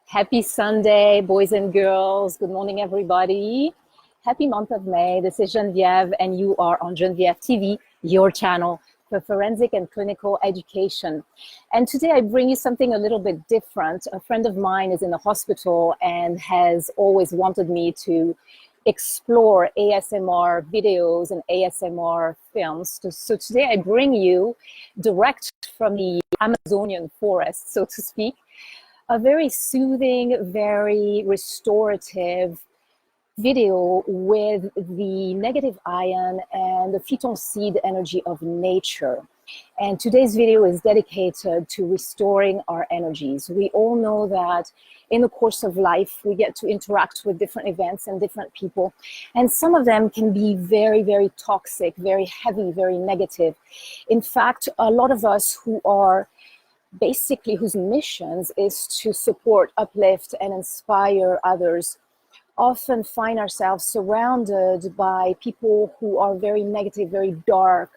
Happy Sunday, boys and girls. Good morning, everybody. Happy month of May. This is Genvièv, and you are on Genvièv TV, your channel for forensic and clinical education. And today I bring you something a little bit different. A friend of mine is in the hospital and has always wanted me to explore ASMR videos and ASMR films. So today I bring you direct from the Amazonian forest, so to speak, a very soothing, very restorative video with the negative ion and the phyton seed energy of nature. And today's video is dedicated to restoring our energies. We all know that in the course of life, we get to interact with different events and different people. And some of them can be very, very toxic, very heavy, very negative. In fact, a lot of us who are basically whose missions is to support, uplift, and inspire others, often find ourselves surrounded by people who are very negative, very dark.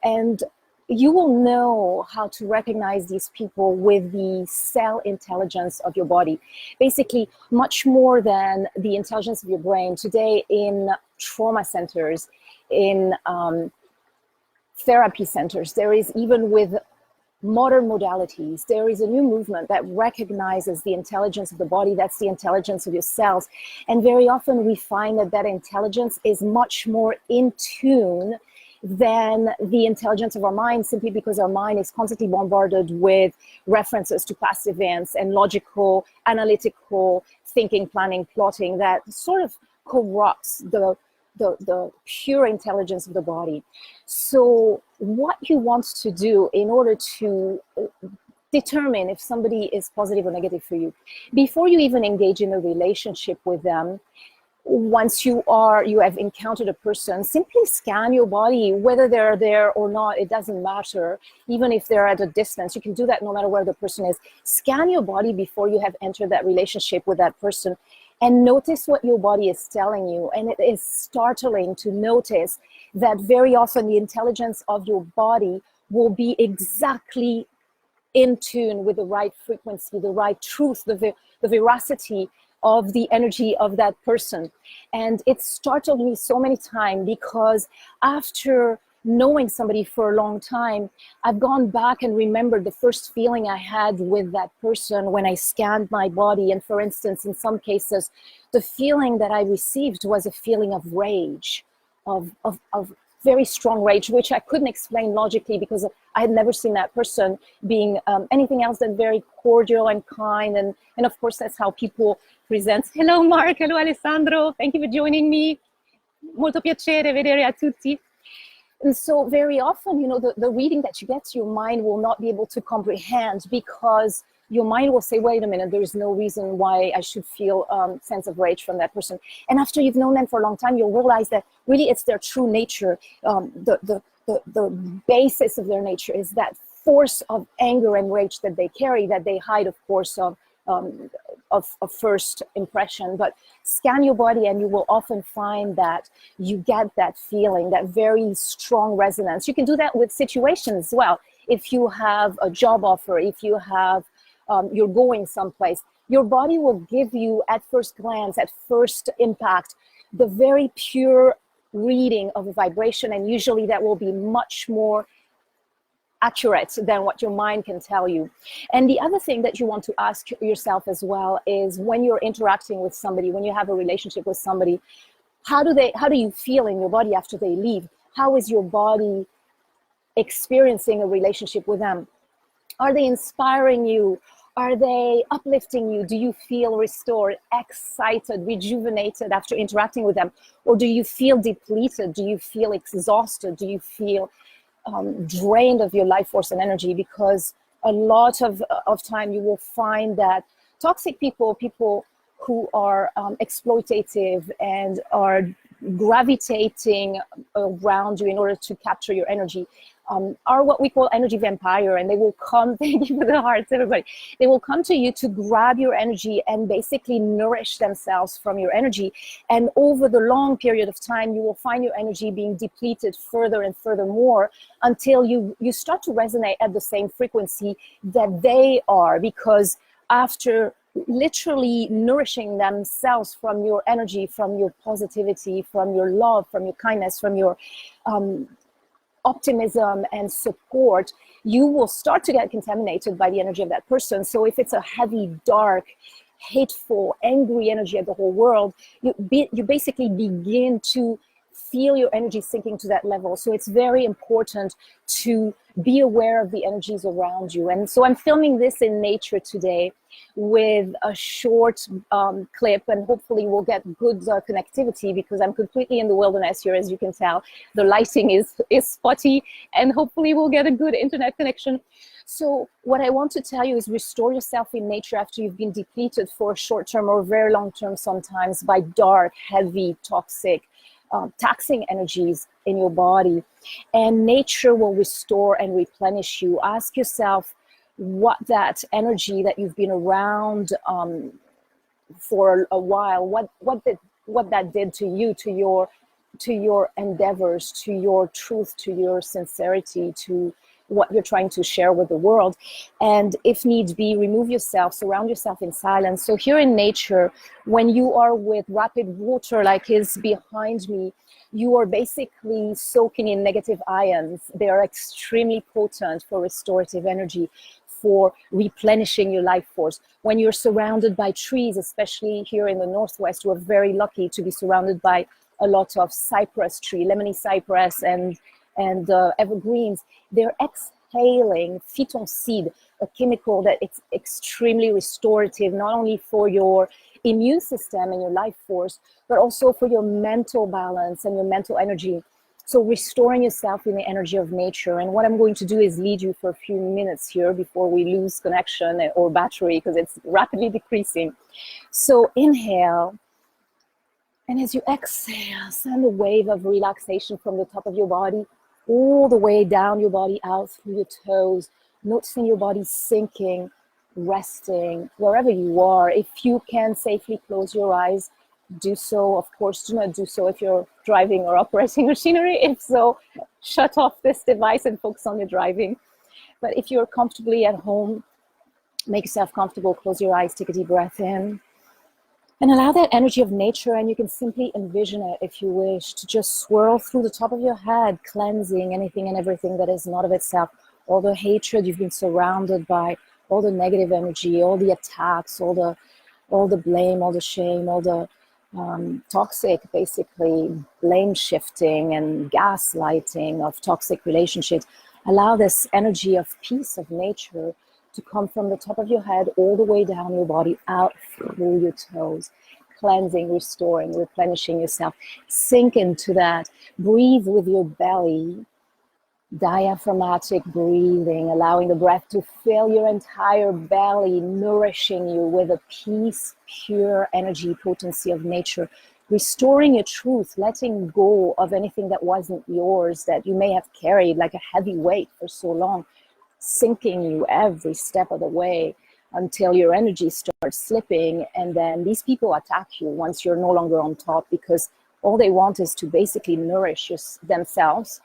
And you will know how to recognize these people with the cell intelligence of your body. Basically, much more than the intelligence of your brain. Today in trauma centers, in therapy centers, there is, even with modern modalities, there is a new movement that recognizes the intelligence of the body. That's the intelligence of your cells. And very often we find that that intelligence is much more in tune than the intelligence of our mind, simply because our mind is constantly bombarded with references to past events and logical, analytical thinking, planning, plotting that sort of corrupts the pure intelligence of the body. So what you want to do in order to determine if somebody is positive or negative for you, before you even engage in a relationship with them, once you have encountered a person, simply scan your body, whether they're there or not, it doesn't matter. Even if they're at a distance, you can do that no matter where the person is. Scan your body before you have entered that relationship with that person, and notice what your body is telling you. And it is startling to notice that very often the intelligence of your body will be exactly in tune with the right frequency, the right truth, the veracity of the energy of that person. And it startled me so many times, because after knowing somebody for a long time, I've gone back and remembered the first feeling I had with that person when I scanned my body. And for instance, in some cases, the feeling that I received was a feeling of rage, of very strong rage, which I couldn't explain logically, because I had never seen that person being anything else than very cordial and kind. And of course, that's how people present. Hello, Mark. Hello, Alessandro. Thank you for joining me. Molto piacere vedere a tutti. And so very often, you know, the reading that you get, your mind will not be able to comprehend, because your mind will say, wait a minute, there is no reason why I should feel sense of rage from that person. And after you've known them for a long time, you'll realize that really it's their true nature. The basis of their nature is that force of anger and rage that they carry, that they hide, of course, of first impression. But scan your body and you will often find that you get that feeling, that very strong resonance. You can do that with situations as well. If you have a job offer, if you have, you're going someplace, your body will give you at first glance, at first impact, the very pure reading of a vibration. And usually that will be much more accurate than what your mind can tell you. And the other thing that you want to ask yourself as well is, when you're interacting with somebody, when you have a relationship with somebody, how do you feel in your body after they leave? How is your body experiencing a relationship with them? Are they inspiring you? Are they uplifting you? Do you feel restored, excited, rejuvenated after interacting with them? Or do you feel depleted? Do you feel exhausted? Do you feel drained of your life force and energy? Because a lot of time you will find that toxic people who are exploitative and are gravitating around you in order to capture your energy are what we call energy vampire. And they will come, thank you for the hearts, everybody. They will come to you to grab your energy and basically nourish themselves from your energy. And over the long period of time, you will find your energy being depleted further and further more, until you start to resonate at the same frequency that they are. Because after literally nourishing themselves from your energy, from your positivity, from your love, from your kindness, from your optimism and support, you will start to get contaminated by the energy of that person. So if it's a heavy, dark, hateful, angry energy at the whole world, you basically begin to feel your energy sinking to that level. So it's very important to be aware of the energies around you. And so I'm filming this in nature today with a short clip, and hopefully we'll get good connectivity, because I'm completely in the wilderness here, as you can tell. The lighting is spotty, and hopefully we'll get a good internet connection. So what I want to tell you is restore yourself in nature after you've been depleted for a short term or very long term sometimes by dark, heavy, toxic, taxing energies in your body. And nature will restore and replenish you. Ask yourself what that energy that you've been around for a while, what that did to you, to your endeavors, to your truth, to your sincerity, to what you're trying to share with the world. And if need be, remove yourself, surround yourself in silence. So here in nature, when you are with rapid water like is behind me, you are basically soaking in negative ions. They are extremely potent for restorative energy, for replenishing your life force. When you're surrounded by trees, especially here in the Northwest, we're very lucky to be surrounded by a lot of cypress tree, lemony cypress and evergreens. They're exhaling phytoncide, a chemical that it's extremely restorative, not only for your immune system and your life force, but also for your mental balance and your mental energy. So restoring yourself in the energy of nature. And what I'm going to do is lead you for a few minutes here before we lose connection or battery, because it's rapidly decreasing. So inhale. And as you exhale, send a wave of relaxation from the top of your body all the way down your body, out through your toes, noticing your body sinking, resting, wherever you are. If you can safely close your eyes, do so. Of course, do not do so if you're driving or operating machinery. If so, shut off this device and focus on your driving. But if you're comfortably at home, make yourself comfortable, close your eyes, take a deep breath in. And allow that energy of nature, and you can simply envision it if you wish, to just swirl through the top of your head, cleansing anything and everything that is not of itself, all the hatred you've been surrounded by, all the negative energy, all the attacks, all the blame, all the shame, all the toxic, basically, blame shifting and gaslighting of toxic relationships. Allow this energy of peace of nature to come from the top of your head all the way down your body, out through your toes, cleansing, restoring, replenishing yourself. Sink into that. Breathe with your belly. Diaphragmatic breathing, allowing the breath to fill your entire belly, nourishing you with a peace, pure energy, potency of nature. Restoring your truth, letting go of anything that wasn't yours, that you may have carried like a heavy weight for so long, sinking you every step of the way until your energy starts slipping. And then these people attack you once you're no longer on top, because all they want is to basically nourish themselves,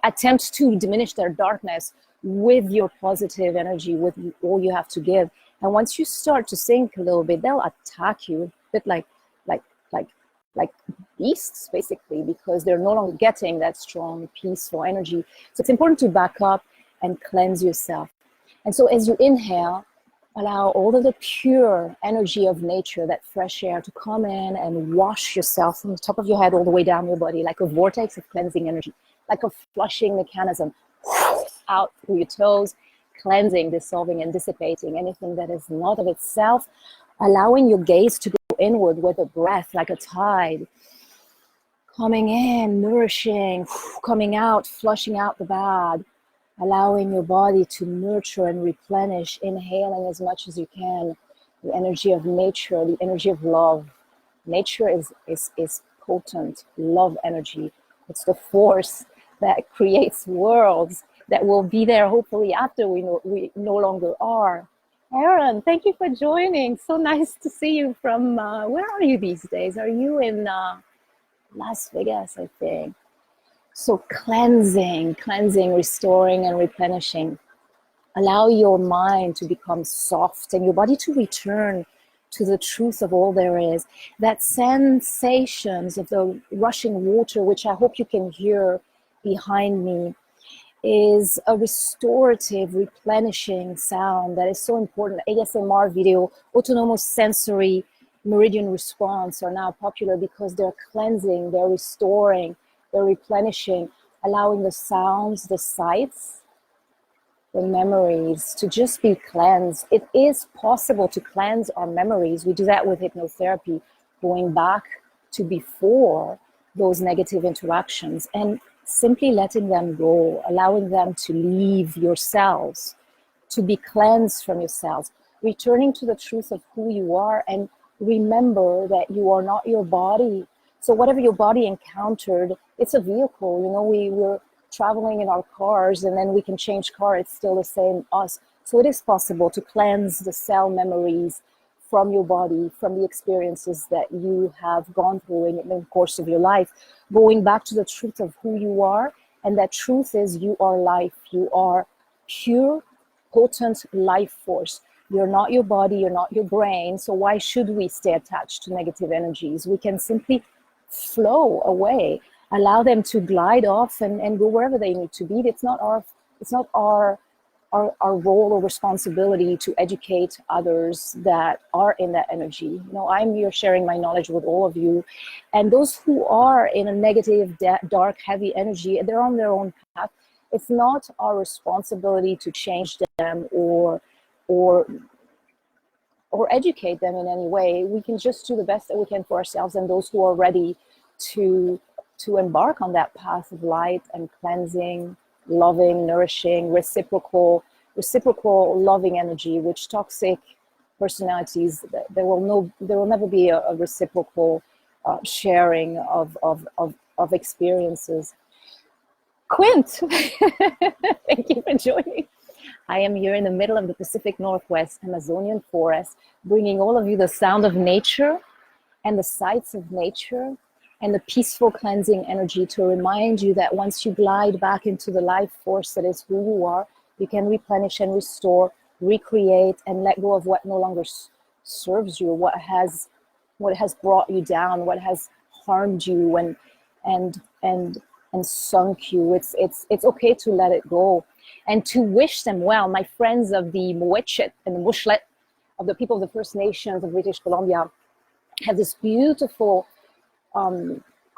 attempt to diminish their darkness with your positive energy, with all you have to give. And once you start to sink a little bit, they'll attack you a bit like beasts, basically, because they're no longer getting that strong, peaceful energy. So it's important to back up and cleanse yourself. And so as you inhale, allow all of the pure energy of nature, that fresh air, to come in and wash yourself from the top of your head all the way down your body, like a vortex of cleansing energy, like a flushing mechanism, out through your toes, cleansing, dissolving, and dissipating anything that is not of itself, allowing your gaze to go inward with a breath, like a tide, coming in, nourishing, coming out, flushing out the bad, allowing your body to nurture and replenish, inhaling as much as you can the energy of nature, the energy of love. Nature is potent love energy. It's the force that creates worlds that will be there hopefully after we no longer are. Aaron, thank you for joining. So nice to see you from, where are you these days? Are you in Las Vegas, I think? So cleansing, restoring, and replenishing. Allow your mind to become soft and your body to return to the truth of all there is. That sensations of the rushing water, which I hope you can hear behind me, is a restorative, replenishing sound that is so important. ASMR video, autonomous sensory meridian response are now popular because they're cleansing, they're restoring, they're replenishing, allowing the sounds, the sights, the memories to just be cleansed. It is possible to cleanse our memories. We do that with hypnotherapy, going back to before those negative interactions and simply letting them go, allowing them to leave your cells, to be cleansed from your cells, returning to the truth of who you are, and remember that you are not your body. So whatever your body encountered, it's a vehicle. You know, we're traveling in our cars and then we can change car, it's still the same us. So it is possible to cleanse the cell memories from your body, from the experiences that you have gone through in the course of your life, going back to the truth of who you are. And that truth is you are life. You are pure, potent life force. You're not your body, you're not your brain. So why should we stay attached to negative energies? We can simply flow away, allow them to glide off and go wherever they need to be. It's not our role or responsibility to educate others that are in that energy. You know, I'm here sharing my knowledge with all of you. And those who are in a negative, dark, heavy energy, they're on their own path. It's not our responsibility to change them or educate them in any way. We can just do the best that we can for ourselves and those who are ready to embark on that path of light and cleansing, loving, nourishing, reciprocal loving energy, which toxic personalities, there will never be a reciprocal sharing of experiences. Quint, thank you for joining. I am here in the middle of the Pacific Northwest Amazonian forest, bringing all of you the sound of nature and the sights of nature and the peaceful cleansing energy to remind you that once you glide back into the life force that is who you are, you can replenish and restore, recreate, and let go of what no longer serves you, what has brought you down, what has harmed you and sunk you. It's okay to let it go and to wish them well. My friends of the Mwechet and the Mushlet, of the people of the First Nations of British Columbia, have this beautiful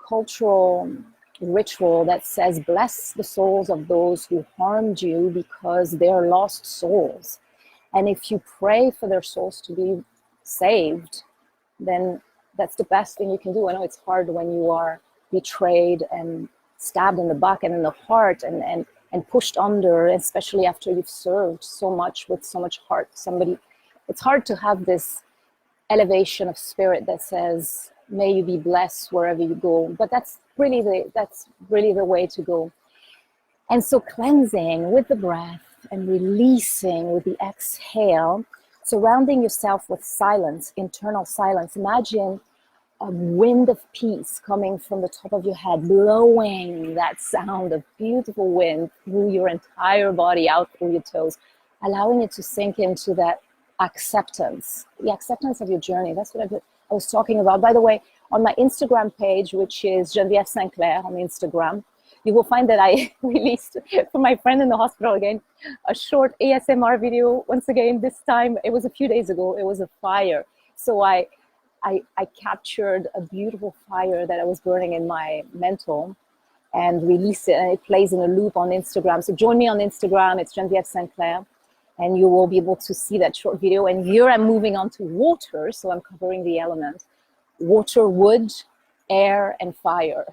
cultural ritual that says, bless the souls of those who harmed you because they're lost souls. And if you pray for their souls to be saved, then that's the best thing you can do. I know it's hard when you are betrayed and stabbed in the back and in the heart and pushed under, especially after you've served so much with so much heart. It's hard to have this elevation of spirit that says, may you be blessed wherever you go. But that's really the way to go. And so cleansing with the breath and releasing with the exhale, surrounding yourself with silence, internal silence. Imagine a wind of peace coming from the top of your head, blowing that sound of beautiful wind through your entire body, out through your toes, allowing it to sink into that acceptance, the acceptance of your journey. That's what I was talking about. By the way, on my Instagram page, which is Genvièv Sinclair on Instagram, you will find that I released for my friend in the hospital again, a short ASMR video. Once again, this time, it was a few days ago, it was a fire. So I captured a beautiful fire that I was burning in my mental and released it, and it plays in a loop on Instagram. So join me on Instagram, it's Genvièv Sinclair, and you will be able to see that short video. And here I'm moving on to water, so I'm covering the elements. Water, wood, air, and fire.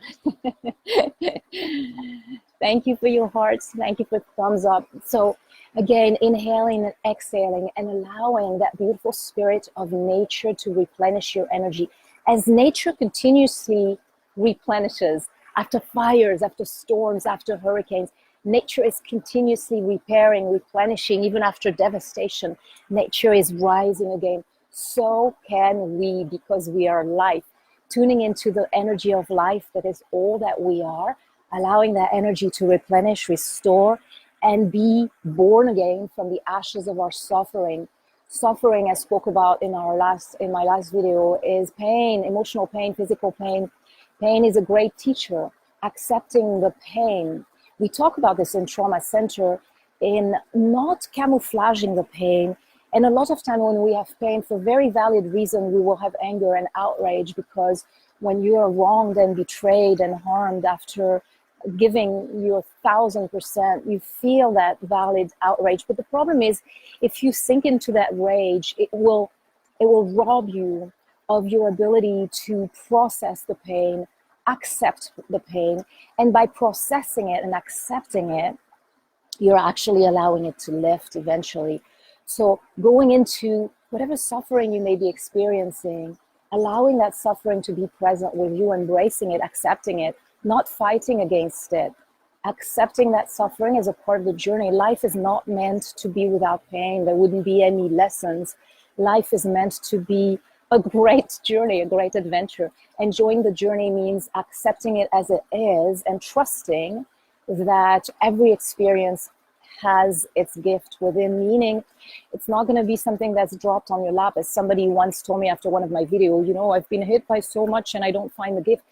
Thank you for your hearts. Thank you for thumbs up. So again, inhaling and exhaling and allowing that beautiful spirit of nature to replenish your energy. As nature continuously replenishes after fires, after storms, after hurricanes, nature is continuously repairing, replenishing, even after devastation. Nature is rising again. So can we, because we are life, tuning into the energy of life that is all that we are, allowing that energy to replenish, restore, and be born again from the ashes of our suffering. Suffering, as spoke about in my last video, is pain, emotional pain, physical pain. Pain is a great teacher. Accepting the pain. We talk about this in Trauma Center, in not camouflaging the pain. And a lot of time when we have pain, for very valid reason, we will have anger and outrage, because when you are wronged and betrayed and harmed after giving your 1000%, you feel that valid outrage. But the problem is, if you sink into that rage, it will rob you of your ability to process the pain, accept the pain. And by processing it and accepting it, you're actually allowing it to lift eventually. So going into whatever suffering you may be experiencing, allowing that suffering to be present with you, embracing it, accepting it, not fighting against it, accepting that suffering as a part of the journey. Life is not meant to be without pain. There wouldn't be any lessons. Life is meant to be a great journey, a great adventure. Enjoying the journey means accepting it as it is and trusting that every experience has its gift within, meaning it's not going to be something that's dropped on your lap. As somebody once told me after one of my videos, you know, I've been hit by so much and I don't find the gift.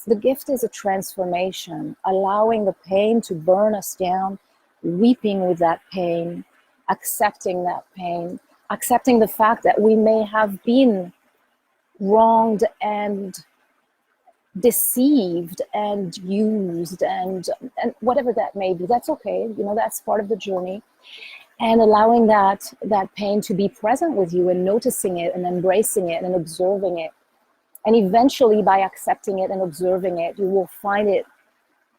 The gift is a transformation, allowing the pain to burn us down, weeping with that pain, accepting that pain, accepting the fact that we may have been wronged and deceived and used and whatever that may be. That's okay. You know, that's part of the journey. And allowing that pain to be present with you and noticing it and embracing it and observing it. And eventually, by accepting it and observing it, you will find it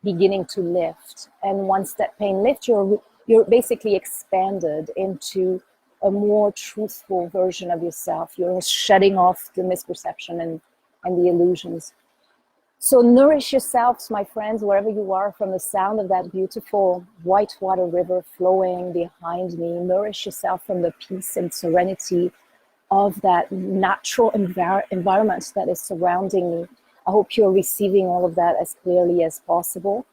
beginning to lift. And once that pain lifts, you're basically expanded into a more truthful version of yourself. You're shedding off the misperception and the illusions. So nourish yourselves, my friends, wherever you are, from the sound of that beautiful whitewater river flowing behind me. Nourish yourself from the peace and serenity of that natural environment that is surrounding me. I hope you're receiving all of that as clearly as possible.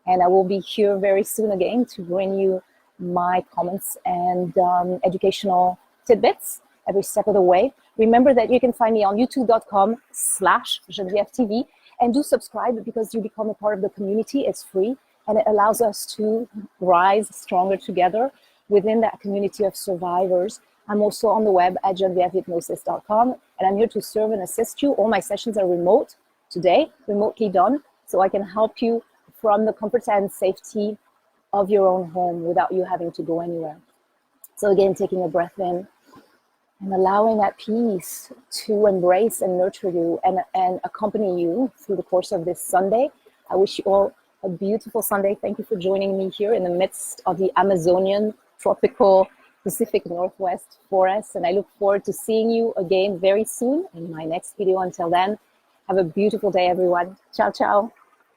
And I will be here very soon again to bring you my comments and educational tidbits every step of the way. Remember that you can find me on youtube.com/Genvièv TV, and do subscribe, because you become a part of the community. It's free, and it allows us to rise stronger together within that community of survivors. I'm also on the web at genvievhypnosis.com, and I'm here to serve and assist you. All my sessions are remote today, remotely done, so I can help you from the comfort and safety of your own home without you having to go anywhere. So again, taking a breath in and allowing that peace to embrace and nurture you and accompany you through the course of this Sunday. I wish you all a beautiful Sunday. Thank you for joining me here in the midst of the Amazonian tropical Pacific Northwest forest. And I look forward to seeing you again very soon in my next video. Until then, have a beautiful day, everyone. Ciao, ciao.